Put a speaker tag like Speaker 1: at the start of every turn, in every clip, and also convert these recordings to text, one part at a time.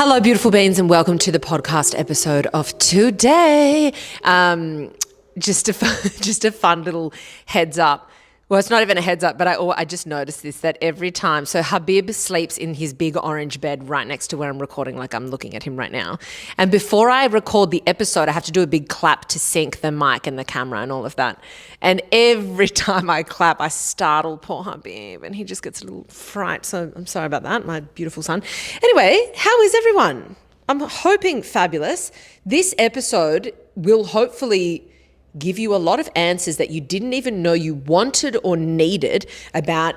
Speaker 1: Hello, beautiful beings, and welcome to the podcast episode of today. Just a fun little heads up. Well, it's not even a heads up, but I just noticed this, that every time, so Habib sleeps in his big orange bed right next to where I'm recording, like I'm looking at him right now. And before I record the episode, I have to do a big clap to sync the mic and the camera and all of that. And every time I clap, I startle poor Habib and he just gets a little fright. So I'm sorry about that, my beautiful son. Anyway, how is everyone? I'm hoping fabulous. This episode will hopefully give you a lot of answers that you didn't even know you wanted or needed about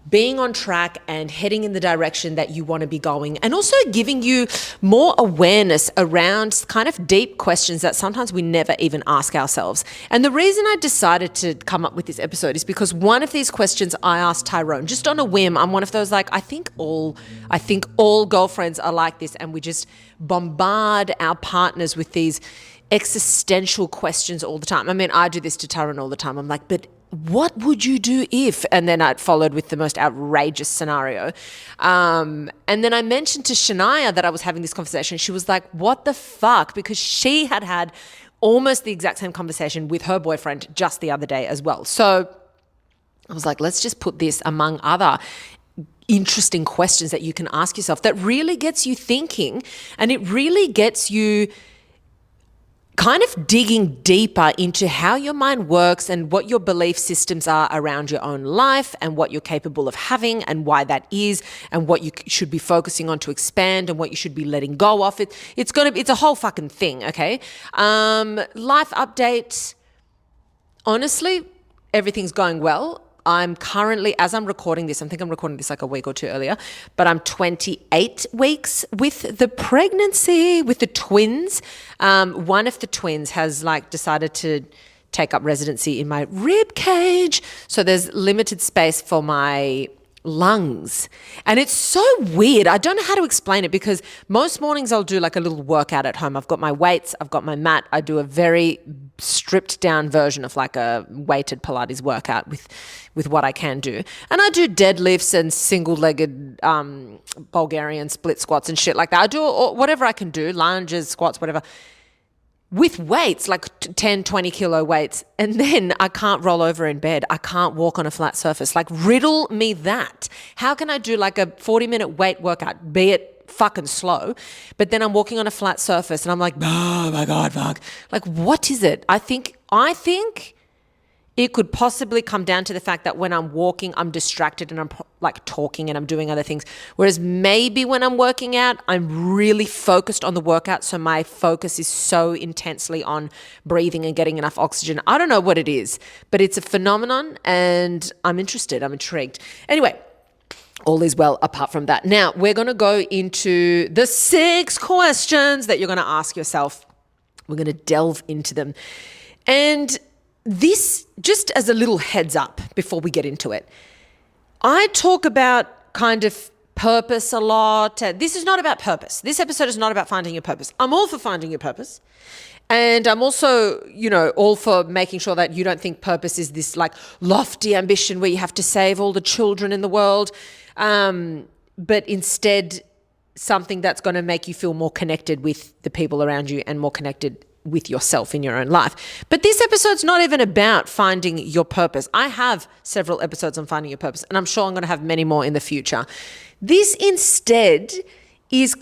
Speaker 1: being on track and heading in the direction that you want to be going, and also giving you more awareness around kind of deep questions that sometimes we never even ask ourselves. And the reason I decided to come up with this episode is because one of these questions I asked Tyrone just on a whim. I'm one of those, like, I think all girlfriends are like this, and we just bombard our partners with these existential questions all the time. I mean, I do this to Tyrone all the time. I'm like, but what would you do if? And then I followed with the most outrageous scenario. And then I mentioned to Shania that I was having this conversation. She was like, what the fuck? Because she had almost the exact same conversation with her boyfriend just the other day as well. So I was like, let's just put this among other interesting questions that you can ask yourself that really gets you thinking, and it really gets you kind of digging deeper into how your mind works and what your belief systems are around your own life and what you're capable of having and why that is, and what you should be focusing on to expand and what you should be letting go of. It's a whole fucking thing, okay? Life update. Honestly, everything's going well. I'm currently, as I'm recording this, I think I'm recording this like a week or two earlier, but I'm 28 weeks with the pregnancy, with the twins. One of the twins has decided to take up residency in my rib cage. So there's limited space for my lungs. And it's so weird. I don't know how to explain it, because most mornings I'll do like a little workout at home. I've got my weights, I've got my mat. I do a very stripped down version of like a weighted Pilates workout with what I can do. And I do deadlifts and single-legged Bulgarian split squats and shit like that. I do whatever I can do, lunges, squats, whatever, with weights, like 10, 20 kilo weights. And then I can't roll over in bed. I can't walk on a flat surface. Like, riddle me that. How can I do like a 40-minute weight workout, be it fucking slow, but then I'm walking on a flat surface and I'm like, oh my God, fuck. Like, what is it? I think it could possibly come down to the fact that when I'm walking, I'm distracted and I'm like talking and I'm doing other things. Whereas maybe when I'm working out, I'm really focused on the workout. So my focus is so intensely on breathing and getting enough oxygen. I don't know what it is, but it's a phenomenon and I'm interested. I'm intrigued. Anyway, all is well apart from that. Now we're going to go into the 6 questions that you're going to ask yourself. We're going to delve into them. And this, just as a little heads up before we get into it, I talk about kind of purpose a lot. This is not about purpose. This episode is not about finding your purpose. I'm all for finding your purpose. And I'm also, all for making sure that you don't think purpose is this like lofty ambition where you have to save all the children in the world. But instead something that's going to make you feel more connected with the people around you and more connected with yourself in your own life. But this episode's not even about finding your purpose. I have several episodes on finding your purpose, and I'm sure I'm going to have many more in the future. This instead is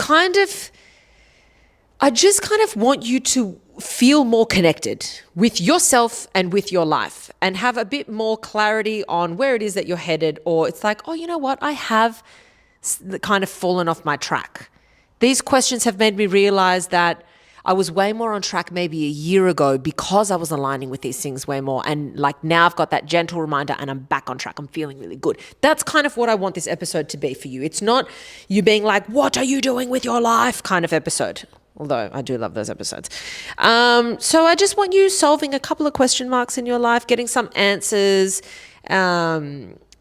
Speaker 1: I just kind of want you to feel more connected with yourself and with your life, and have a bit more clarity on where it is that you're headed, or it's like, oh, you know what? I have kind of fallen off my track. These questions have made me realize that I was way more on track maybe a year ago because I was aligning with these things way more. And like now I've got that gentle reminder and I'm back on track. I'm feeling really good. That's kind of what I want this episode to be for you. It's not you being like, what are you doing with your life kind of episode. Although I do love those episodes. So I just want you solving a couple of question marks in your life, getting some answers,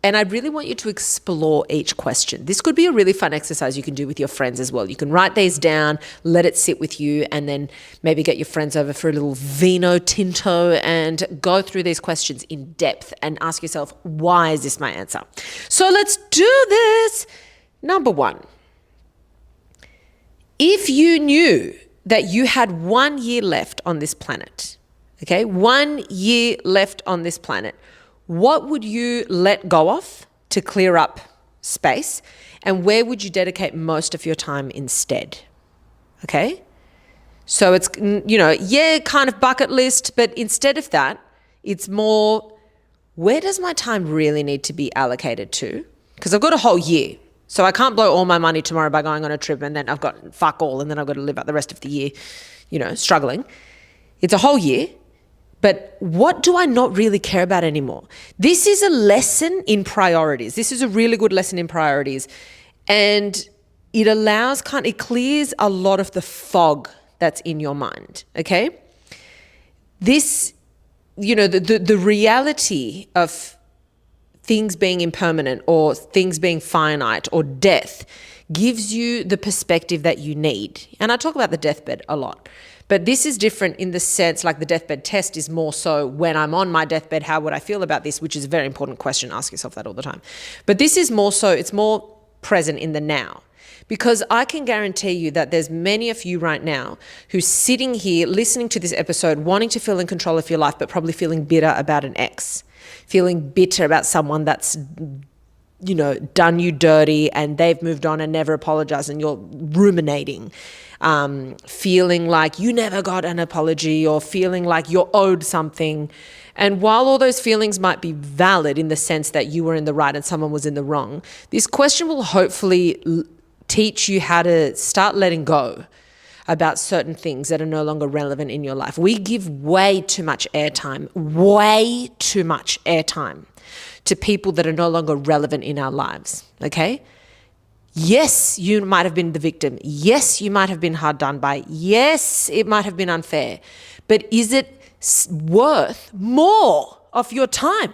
Speaker 1: and I really want you to explore each question. This could be a really fun exercise you can do with your friends as well. You can write these down, let it sit with you, and then maybe get your friends over for a little vino tinto and go through these questions in depth and ask yourself, why is this my answer? So let's do this. Number 1. If you knew that you had 1 year left on this planet, okay, 1 year left on this planet, what would you let go of to clear up space? And where would you dedicate most of your time instead? Okay? So it's, kind of bucket list, but instead of that, it's more, where does my time really need to be allocated to? Because I've got a whole year. So I can't blow all my money tomorrow by going on a trip and then I've got fuck all and then I've got to live out the rest of the year, struggling. It's a whole year. But what do I not really care about anymore? This is a lesson in priorities. This is a really good lesson in priorities. And it clears a lot of the fog that's in your mind, okay? This, the reality of things being impermanent or things being finite or death gives you the perspective that you need. And I talk about the deathbed a lot, but this is different in the sense, like the deathbed test is more so when I'm on my deathbed, how would I feel about this? Which is a very important question. Ask yourself that all the time. But this is more so, it's more present in the now. Because I can guarantee you that there's many of you right now who's sitting here listening to this episode, wanting to feel in control of your life, but probably feeling bitter about an ex, feeling bitter about someone that's, done you dirty and they've moved on and never apologized and you're ruminating, feeling like you never got an apology or feeling like you're owed something. And while all those feelings might be valid in the sense that you were in the right and someone was in the wrong, this question will hopefully teach you how to start letting go about certain things that are no longer relevant in your life. We give way too much airtime to people that are no longer relevant in our lives, okay? Yes, you might have been the victim. Yes, you might have been hard done by. Yes, it might have been unfair. But is it worth more of your time?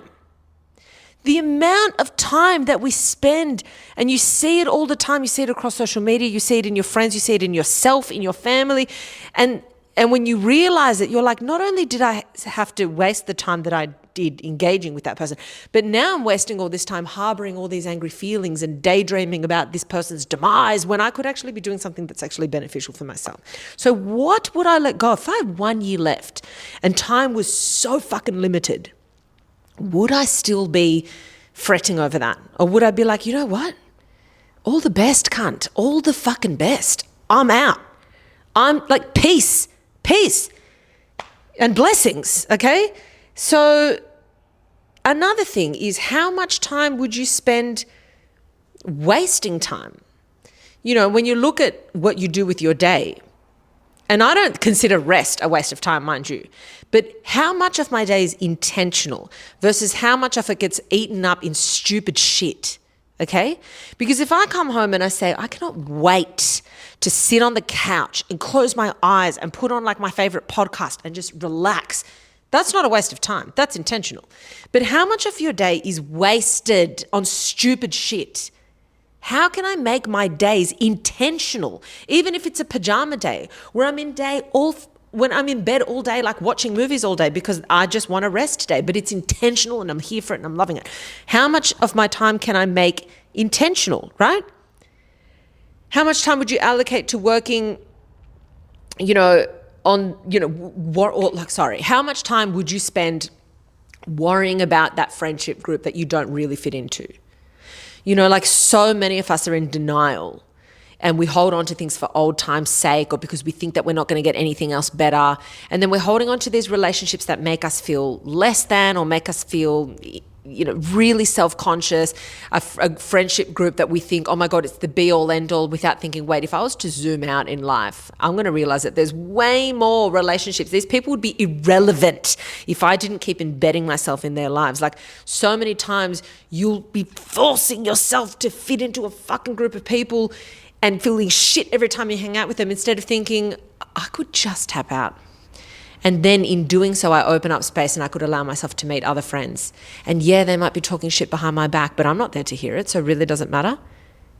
Speaker 1: The amount of time that we spend, and you see it all the time, you see it across social media, you see it in your friends, you see it in yourself, in your family. And when you realize it, you're like, not only did I have to waste the time that I did engaging with that person, but now I'm wasting all this time harboring all these angry feelings and daydreaming about this person's demise when I could actually be doing something that's actually beneficial for myself. So what would I let go of? If I had 1 year left and time was so fucking limited, would I still be fretting over that? Or would I be like, you know what? All the best, cunt. All the fucking best. I'm out. I'm like, peace and blessings, okay? So another thing is, how much time would you spend wasting time? When you look at what you do with your day, and I don't consider rest a waste of time, mind you, but how much of my day is intentional versus how much of it gets eaten up in stupid shit, okay? Because if I come home and I say, I cannot wait to sit on the couch and close my eyes and put on like my favorite podcast and just relax, that's not a waste of time. That's intentional. But how much of your day is wasted on stupid shit? How can I make my days intentional, even if it's a pajama day where I'm in bed all day, like watching movies all day because I just want a rest today, but it's intentional and I'm here for it and I'm loving it. How much of my time can I make intentional, right? How much time would you allocate to working, how much time would you spend worrying about that friendship group that you don't really fit into? Like so many of us are in denial and we hold on to things for old time's sake or because we think that we're not going to get anything else better. And then we're holding on to these relationships that make us feel less than or make us feel, really self-conscious, a friendship group that we think, oh my God, it's the be all end all, without thinking, wait, if I was to zoom out in life, I'm going to realize that there's way more relationships. These people would be irrelevant if I didn't keep embedding myself in their lives. Like so many times you'll be forcing yourself to fit into a fucking group of people and feeling shit every time you hang out with them instead of thinking, I could just tap out. And then in doing so, I open up space and I could allow myself to meet other friends. And yeah, they might be talking shit behind my back, but I'm not there to hear it, so it really doesn't matter.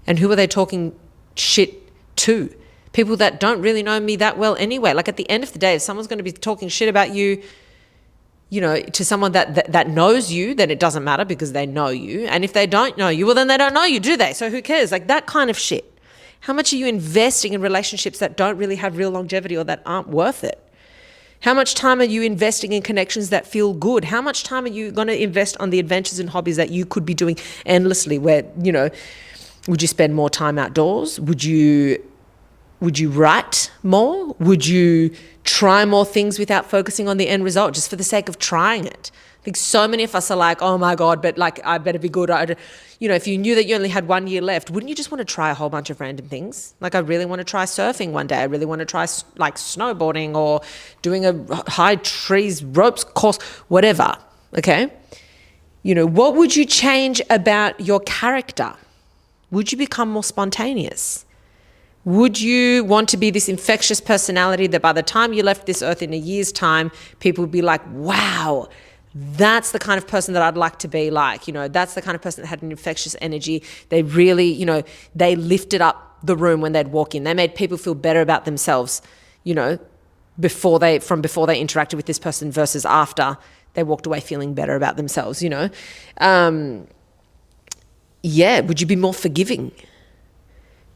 Speaker 1: And who are they talking shit to? People that don't really know me that well anyway. Like at the end of the day, if someone's going to be talking shit about you, to someone that knows you, then it doesn't matter because they know you. And if they don't know you, well, then they don't know you, do they? So who cares? Like that kind of shit. How much are you investing in relationships that don't really have real longevity or that aren't worth it? How much time are you investing in connections that feel good? How much time are you going to invest on the adventures and hobbies that you could be doing endlessly where, would you spend more time outdoors? Would you write more? Would you try more things without focusing on the end result just for the sake of trying it? I think so many of us are like, oh my God, but like, I better be good. If you knew that you only had 1 year left, wouldn't you just want to try a whole bunch of random things? Like, I really want to try surfing one day. I really want to try like snowboarding or doing a high trees ropes course, whatever. Okay. What would you change about your character? Would you become more spontaneous? Would you want to be this infectious personality that by the time you left this earth in a year's time, people would be like, wow, that's the kind of person that I'd like to be like. That's the kind of person that had an infectious energy. They really, they lifted up the room when they'd walk in. They made people feel better about themselves, before they interacted with this person versus after they walked away feeling better about themselves, would you be more forgiving?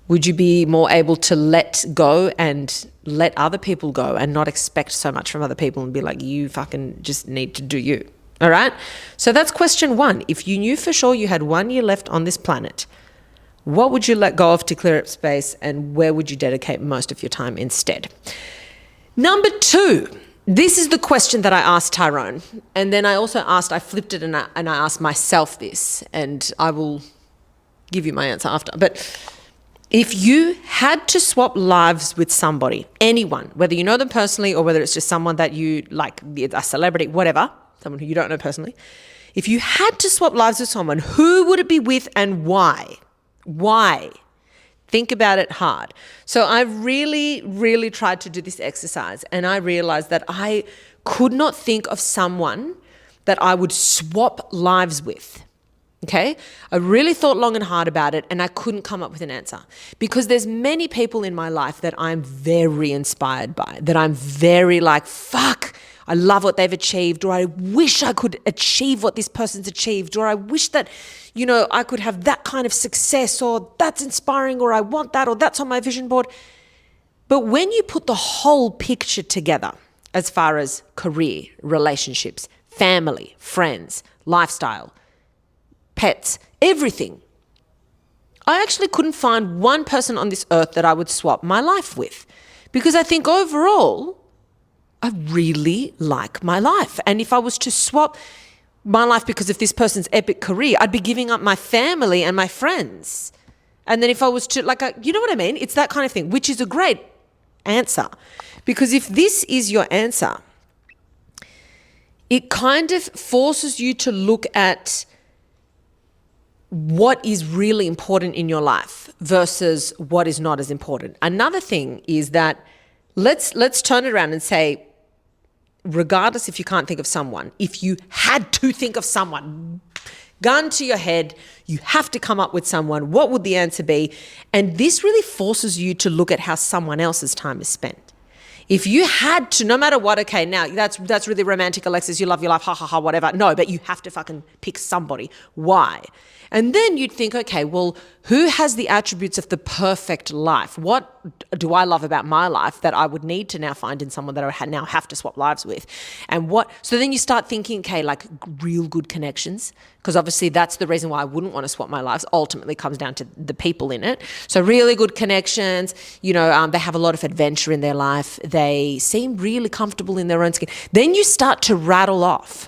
Speaker 1: Would you be more able to let go and let other people go and not expect so much from other people and be like, you fucking just need to do you? All right. So that's question 1. If you knew for sure you had 1 year left on this planet, what would you let go of to clear up space, and where would you dedicate most of your time instead? Number 2, this is the question that I asked Tyrone. And then I flipped it and I asked myself this, and I will give you my answer after. But if you had to swap lives with somebody, anyone, whether you know them personally or whether it's just someone that you like, a celebrity, whatever, someone who you don't know personally, if you had to swap lives with someone, who would it be with and why? Why? Think about it hard. So I really, really tried to do this exercise, and I realized that I could not think of someone that I would swap lives with. Okay, I really thought long and hard about it, and I couldn't come up with an answer, because there's many people in my life that I'm very inspired by, that I'm very like, fuck, I love what they've achieved, or I wish I could achieve what this person's achieved, or I wish that, I could have that kind of success, or that's inspiring, or I want that, or that's on my vision board. But when you put the whole picture together, as far as career, relationships, family, friends, lifestyle, pets, everything, I actually couldn't find one person on this earth that I would swap my life with, because I think overall, I really like my life. And if I was to swap my life because of this person's epic career, I'd be giving up my family and my friends. And then if I was to, you know what I mean? It's that kind of thing, which is a great answer. Because if this is your answer, it kind of forces you to look at what is really important in your life versus what is not as important. Another thing is that let's turn it around and say, regardless if you can't think of someone, if you had to think of someone, gun to your head, you have to come up with someone, what would the answer be? And this really forces you to look at how someone else's time is spent. If you had to, no matter what, okay, now that's really romantic, Alexis, you love your life, ha ha ha, whatever. No, but you have to fucking pick somebody. Why? And then you'd think, okay, well, who has the attributes of the perfect life? What do I love about my life that I would need to now find in someone that I now have to swap lives with? And so then you start thinking, okay, like real good connections, because obviously that's the reason why I wouldn't want to swap my lives, ultimately comes down to the people in it. So really good connections, they have a lot of adventure in their life. They seem really comfortable in their own skin. Then you start to rattle off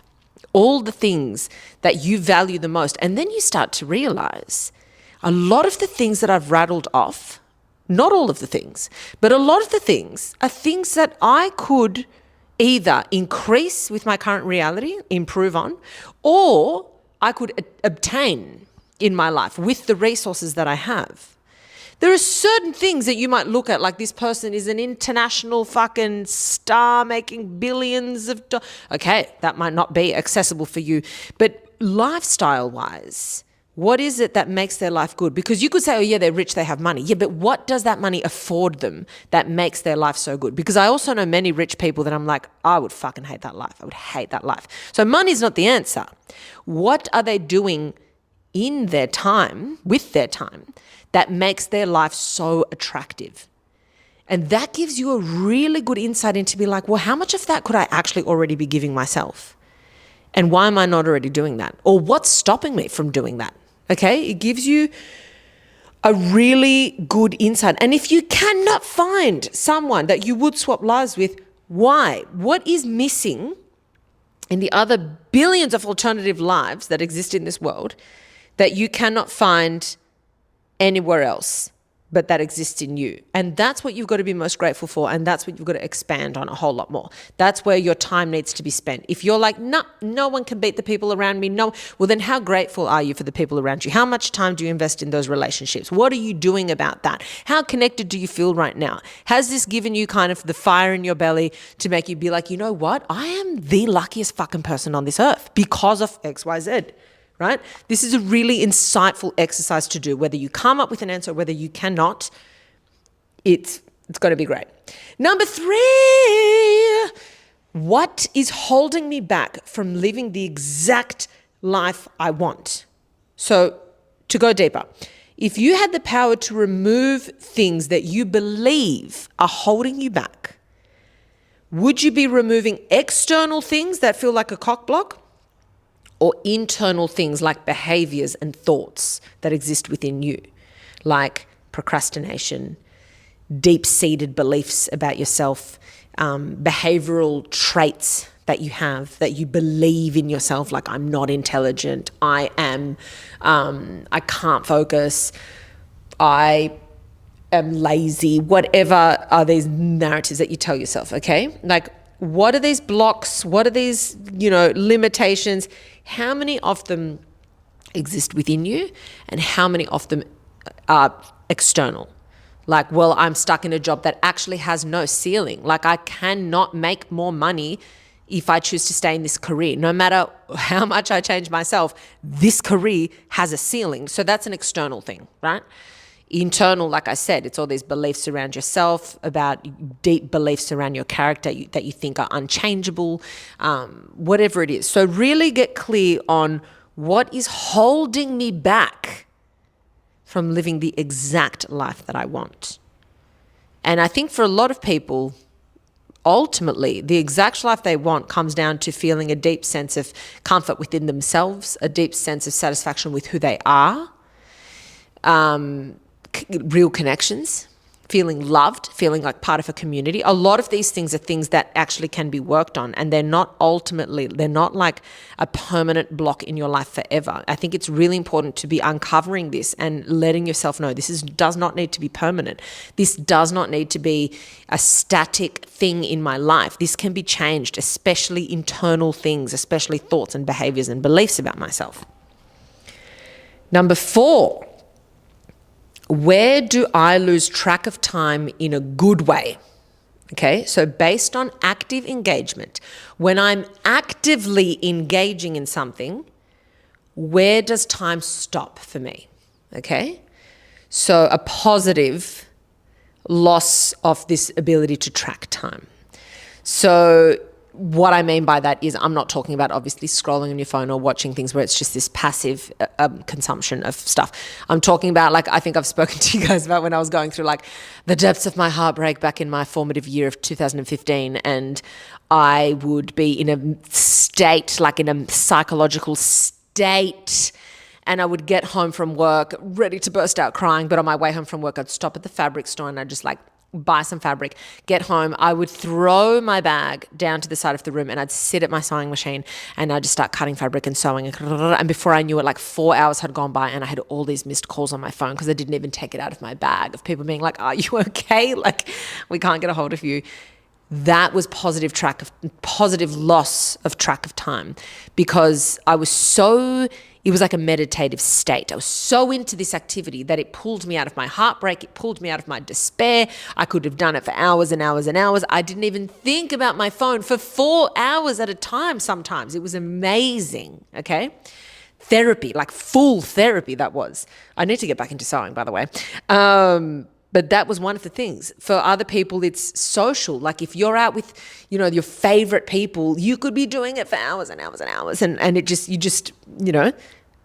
Speaker 1: all the things that you value the most. And then you start to realize a lot of the things that I've rattled off, not all of the things, but a lot of the things are things that I could either increase with my current reality, improve on, or I could obtain in my life with the resources that I have. There are certain things that you might look at, like this person is an international fucking star making billions of dollars. Okay, that might not be accessible for you, but lifestyle-wise, what is it that makes their life good? Because you could say, oh yeah, they're rich, they have money. Yeah, but what does that money afford them that makes their life so good? Because I also know many rich people that I'm like, I would fucking hate that life. I would hate that life. So money's not the answer. What are they doing in their time, with their time, that makes their life so attractive. And that gives you a really good insight into be like, well, how much of that could I actually already be giving myself? And why am I not already doing that? Or what's stopping me from doing that? Okay, it gives you a really good insight. And if you cannot find someone that you would swap lives with, why? What is missing in the other billions of alternative lives that exist in this world that you cannot find anywhere else but that exists in you? And that's what you've got to be most grateful for, and that's what you've got to expand on a whole lot more. That's where your time needs to be spent. If you're like, no one can beat the people around me, no, well then how grateful are you for the people around you? How much time do you invest in those relationships? What are you doing about that? How connected do you feel right now? Has this given you kind of the fire in your belly to make you be like, you know what? I am the luckiest fucking person on this earth because of XYZ. Right? This is a really insightful exercise to do. Whether you come up with an answer, whether you cannot, it's going to be great. Number 3, what is holding me back from living the exact life I want? So to go deeper, if you had the power to remove things that you believe are holding you back, would you be removing external things that feel like a cock block? Or internal things like behaviors and thoughts that exist within you, like procrastination, deep-seated beliefs about yourself, behavioral traits that you have, that you believe in yourself, like I'm not intelligent, I can't focus, I am lazy, whatever are these narratives that you tell yourself, okay? Like, what are these blocks? What are these, limitations? How many of them exist within you and how many of them are external? Like, well, I'm stuck in a job that actually has no ceiling. Like, I cannot make more money if I choose to stay in this career. No matter how much I change myself, this career has a ceiling. So that's an external thing, right? Internal, like I said, it's all these beliefs around yourself, about deep beliefs around your character that you think are unchangeable, whatever it is. So really get clear on what is holding me back from living the exact life that I want. And I think for a lot of people, ultimately, the exact life they want comes down to feeling a deep sense of comfort within themselves, a deep sense of satisfaction with who they are, real connections, feeling loved, feeling like part of a community. A lot of these things are things that actually can be worked on, and they're not like a permanent block in your life forever. I think it's really important to be uncovering this and letting yourself know does not need to be permanent. This does not need to be a static thing in my life. This can be changed, especially internal things, especially thoughts and behaviors and beliefs about myself. Number 4, where do I lose track of time in a good way? Okay, so based on active engagement, when I'm actively engaging in something, where does time stop for me? Okay, so a positive loss of this ability to track time. So what I mean by that is I'm not talking about obviously scrolling on your phone or watching things where it's just this passive consumption of stuff. I'm talking about, like, I think I've spoken to you guys about when I was going through like the depths of my heartbreak back in my formative year of 2015, and I would be in a state, like in a psychological state, and I would get home from work ready to burst out crying, but on my way home from work I'd stop at the fabric store and I'd just like buy some fabric, get home, I would throw my bag down to the side of the room and I'd sit at my sewing machine and I'd just start cutting fabric and sewing, and before I knew it, like 4 hours had gone by and I had all these missed calls on my phone because I didn't even take it out of my bag, of people being like, are you okay? Like, we can't get a hold of you. That was positive loss of track of time, because it was like a meditative state. I was so into this activity that it pulled me out of my heartbreak. It pulled me out of my despair. I could have done it for hours and hours and hours. I didn't even think about my phone for 4 hours at a time sometimes. It was amazing, okay? Therapy, like full therapy that was. I need to get back into sewing, by the way. But that was one of the things. For other people, it's social. Like if you're out with, your favorite people, you could be doing it for hours and hours and hours. And you just,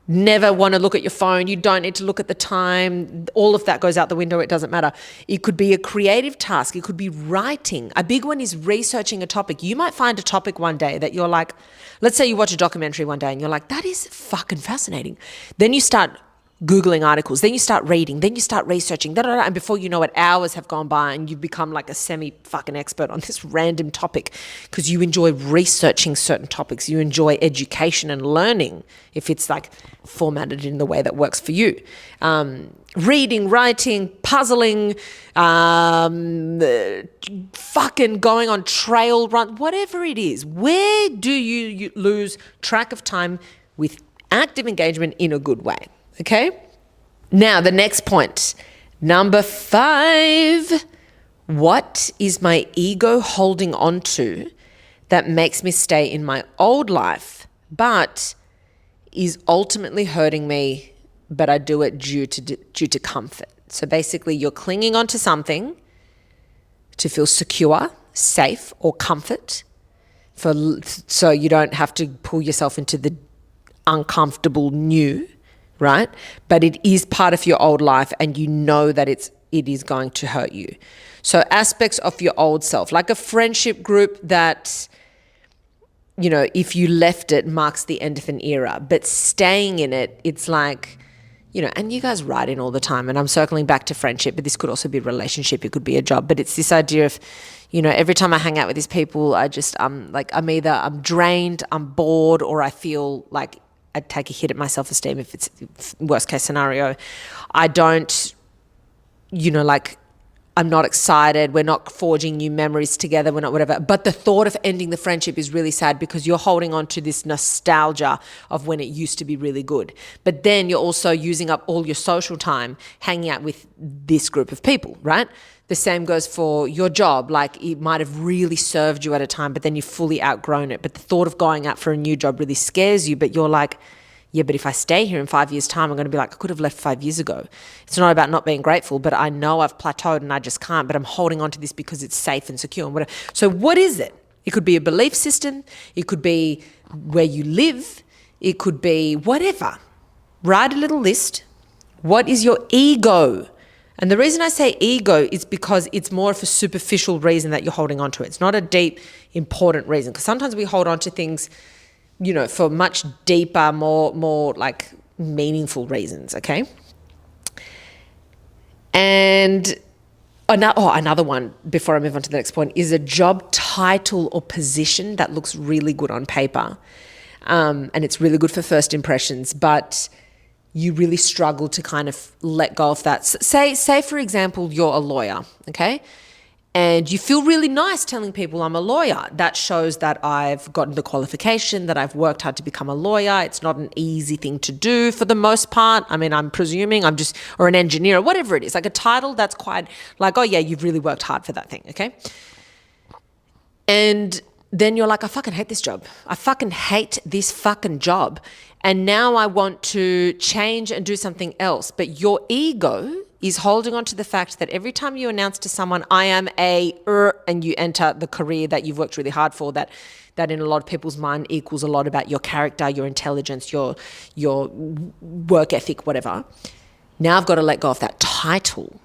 Speaker 1: never want to look at your phone. You don't need to look at the time. All of that goes out the window. It doesn't matter. It could be a creative task. It could be writing. A big one is researching a topic. You might find a topic one day that you're like, let's say you watch a documentary one day and you're like, that is fucking fascinating. Then you start Googling articles, then you start reading, then you start researching, and before you know it, hours have gone by and you've become like a semi-fucking expert on this random topic because you enjoy researching certain topics. You enjoy education and learning if it's like formatted in the way that works for you. Reading, writing, puzzling, fucking going on trail run, whatever it is. Where do you lose track of time with active engagement in a good way? Okay. Now, the next point, number 5, what is my ego holding on to that makes me stay in my old life, but is ultimately hurting me, but I do it due to comfort. So basically you're clinging onto something to feel secure, safe, or comfort so you don't have to pull yourself into the uncomfortable new, right? But it is part of your old life and you know that it is going to hurt you. So aspects of your old self, like a friendship group that, you know, if you left it marks the end of an era, but staying in it, it's like, you know, and you guys write in all the time, and I'm circling back to friendship, but this could also be a relationship, it could be a job, but it's this idea of, you know, every time I hang out with these people, I'm drained, I'm bored, or I feel like I take a hit at my self-esteem if it's worst case scenario. I don't, you know, like I'm not excited. We're not forging new memories together. We're not whatever. But the thought of ending the friendship is really sad because you're holding on to this nostalgia of when it used to be really good. But then you're also using up all your social time hanging out with this group of people, right? The same goes for your job. Like it might have really served you at a time, but then you've fully outgrown it. But the thought of going out for a new job really scares you. But you're like, yeah, but if I stay here in 5 years' time, I'm going to be like, I could have left 5 years ago. It's not about not being grateful, but I know I've plateaued and I just can't, but I'm holding on to this because it's safe and secure and whatever. So what is it? It could be a belief system. It could be where you live. It could be whatever. Write a little list. What is your ego? And the reason I say ego is because it's more of a superficial reason that you're holding on to it. It's not a deep, important reason. Because sometimes we hold on to things, you know, for much deeper, more like meaningful reasons, okay? And another one, before I move on to the next point, is a job title or position that looks really good on paper. And it's really good for first impressions, but you really struggle to kind of let go of that. Say for example, you're a lawyer, okay? And you feel really nice telling people I'm a lawyer. That shows that I've gotten the qualification, that I've worked hard to become a lawyer. It's not an easy thing to do for the most part. I mean, I'm presuming or an engineer or whatever it is, like a title that's quite like, oh yeah, you've really worked hard for that thing, okay? And then you're like, I fucking hate this job. I fucking hate this fucking job. And now I want to change and do something else. But your ego is holding on to the fact that every time you announce to someone, I am and you enter the career that you've worked really hard for, that in a lot of people's mind equals a lot about your character, your intelligence, your work ethic, whatever. Now I've got to let go of that title.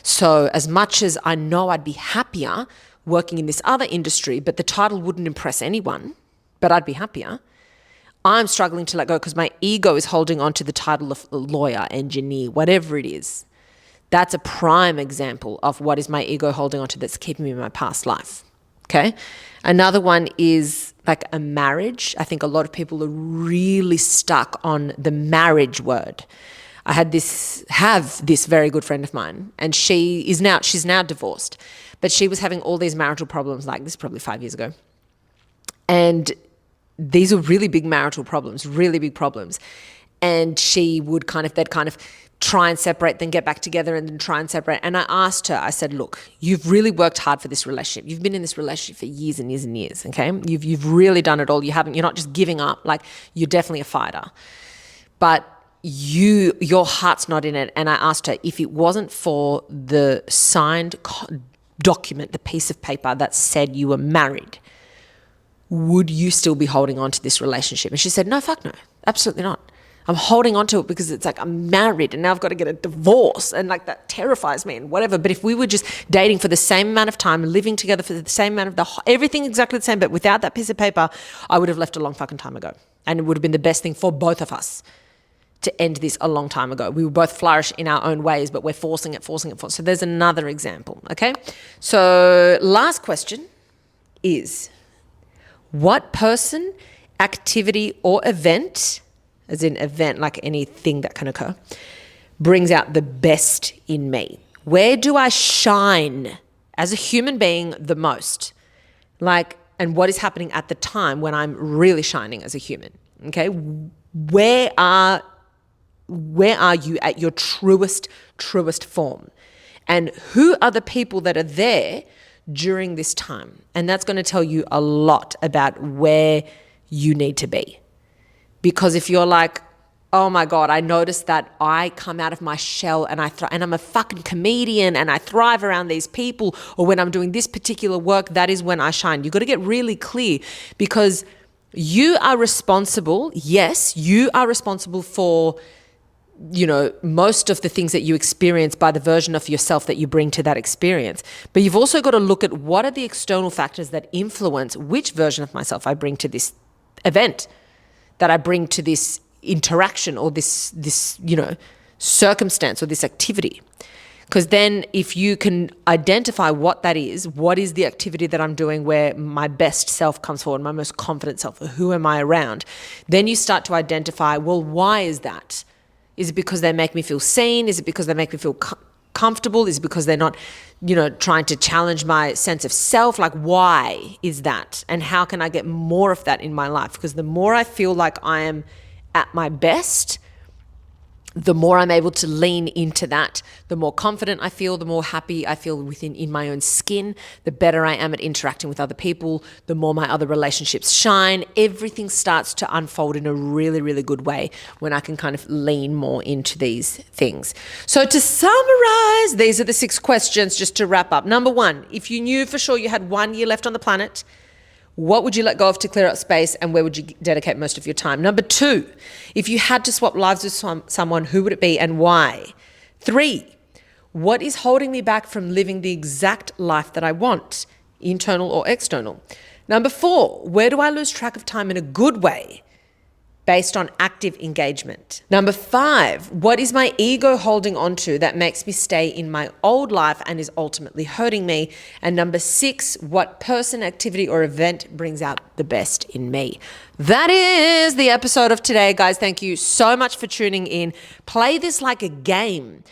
Speaker 1: So as much as I know I'd be happier working in this other industry, but the title wouldn't impress anyone, but I'd be happier, I'm struggling to let go because my ego is holding on to the title of lawyer, engineer, whatever it is. That's a prime example of what is my ego holding on to that's keeping me in my past life, okay? Another one is like a marriage. I think a lot of people are really stuck on the marriage word. I have this very good friend of mine, and she's now divorced, but she was having all these marital problems, like this is probably 5 years ago. And these are really big marital problems, really big problems. And they'd kind of try and separate, then get back together and then try and separate. And I asked her, I said, look, you've really worked hard for this relationship. You've been in this relationship for years and years and years, okay? You've really done it all. You're not just giving up, like you're definitely a fighter. But your heart's not in it. And I asked her, if it wasn't for the signed document, the piece of paper that said you were married, would you still be holding on to this relationship? And she said, no, fuck no, absolutely not. I'm holding on to it because it's like I'm married and now I've got to get a divorce and like that terrifies me and whatever. But if we were just dating for the same amount of time, living together for the same amount of everything exactly the same, but without that piece of paper, I would have left a long fucking time ago. And it would have been the best thing for both of us to end this a long time ago. We will both flourish in our own ways, but we're forcing it. So there's another example, okay? So last question is, what person, activity, or event, as in event, like anything that can occur, brings out the best in me? Where do I shine as a human being the most? Like, and what is happening at the time when I'm really shining as a human? Okay, where are you at your truest form? And who are the people that are there during this time? And that's going to tell you a lot about where you need to be. Because if you're like, oh my God, I noticed that I come out of my shell and and I'm a fucking comedian and I thrive around these people, or when I'm doing this particular work, that is when I shine. You've got to get really clear, because you are responsible. Yes, you are responsible for, most of the things that you experience by the version of yourself that you bring to that experience. But you've also got to look at what are the external factors that influence which version of myself I bring to this event, that I bring to this interaction or this circumstance or this activity. Because then if you can identify what that is, what is the activity that I'm doing where my best self comes forward, my most confident self, who am I around? Then you start to identify, well, why is that? Is it because they make me feel seen? Is it because they make me feel comfortable? Is it because they're not, trying to challenge my sense of self? Like, why is that? And how can I get more of that in my life? Because the more I feel like I am at my best, the more I'm able to lean into that, the more confident I feel, the more happy I feel in my own skin, the better I am at interacting with other people, the more my other relationships shine. Everything starts to unfold in a really, really good way when I can kind of lean more into these things. So to summarize, these are the 6 questions just to wrap up. Number 1, if you knew for sure you had 1 year left on the planet, what would you let go of to clear up space, and where would you dedicate most of your time? Number 2, if you had to swap lives with someone, who would it be and why? 3, what is holding me back from living the exact life that I want, internal or external? Number 4, where do I lose track of time in a good way based on active engagement? Number 5, what is my ego holding on to that makes me stay in my old life and is ultimately hurting me? And number 6, what person, activity, or event brings out the best in me? That is the episode of today, guys. Thank you so much for tuning in. Play this like a game.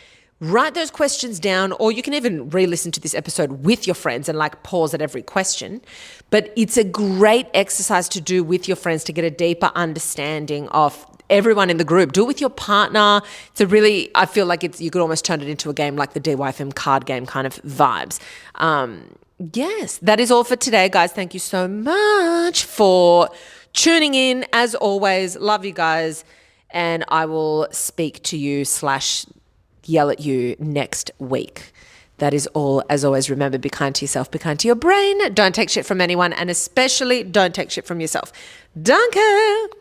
Speaker 1: Write those questions down, or you can even re-listen to this episode with your friends and like pause at every question. But it's a great exercise to do with your friends to get a deeper understanding of everyone in the group. Do it with your partner. I feel like you could almost turn it into a game like the DYFM card game kind of vibes. Yes, that is all for today, guys. Thank you so much for tuning in. As always, love you guys. And I will speak to you / yell at you next week. That is all. As always, remember, be kind to yourself, be kind to your brain. Don't take shit from anyone, and especially don't take shit from yourself. Danke!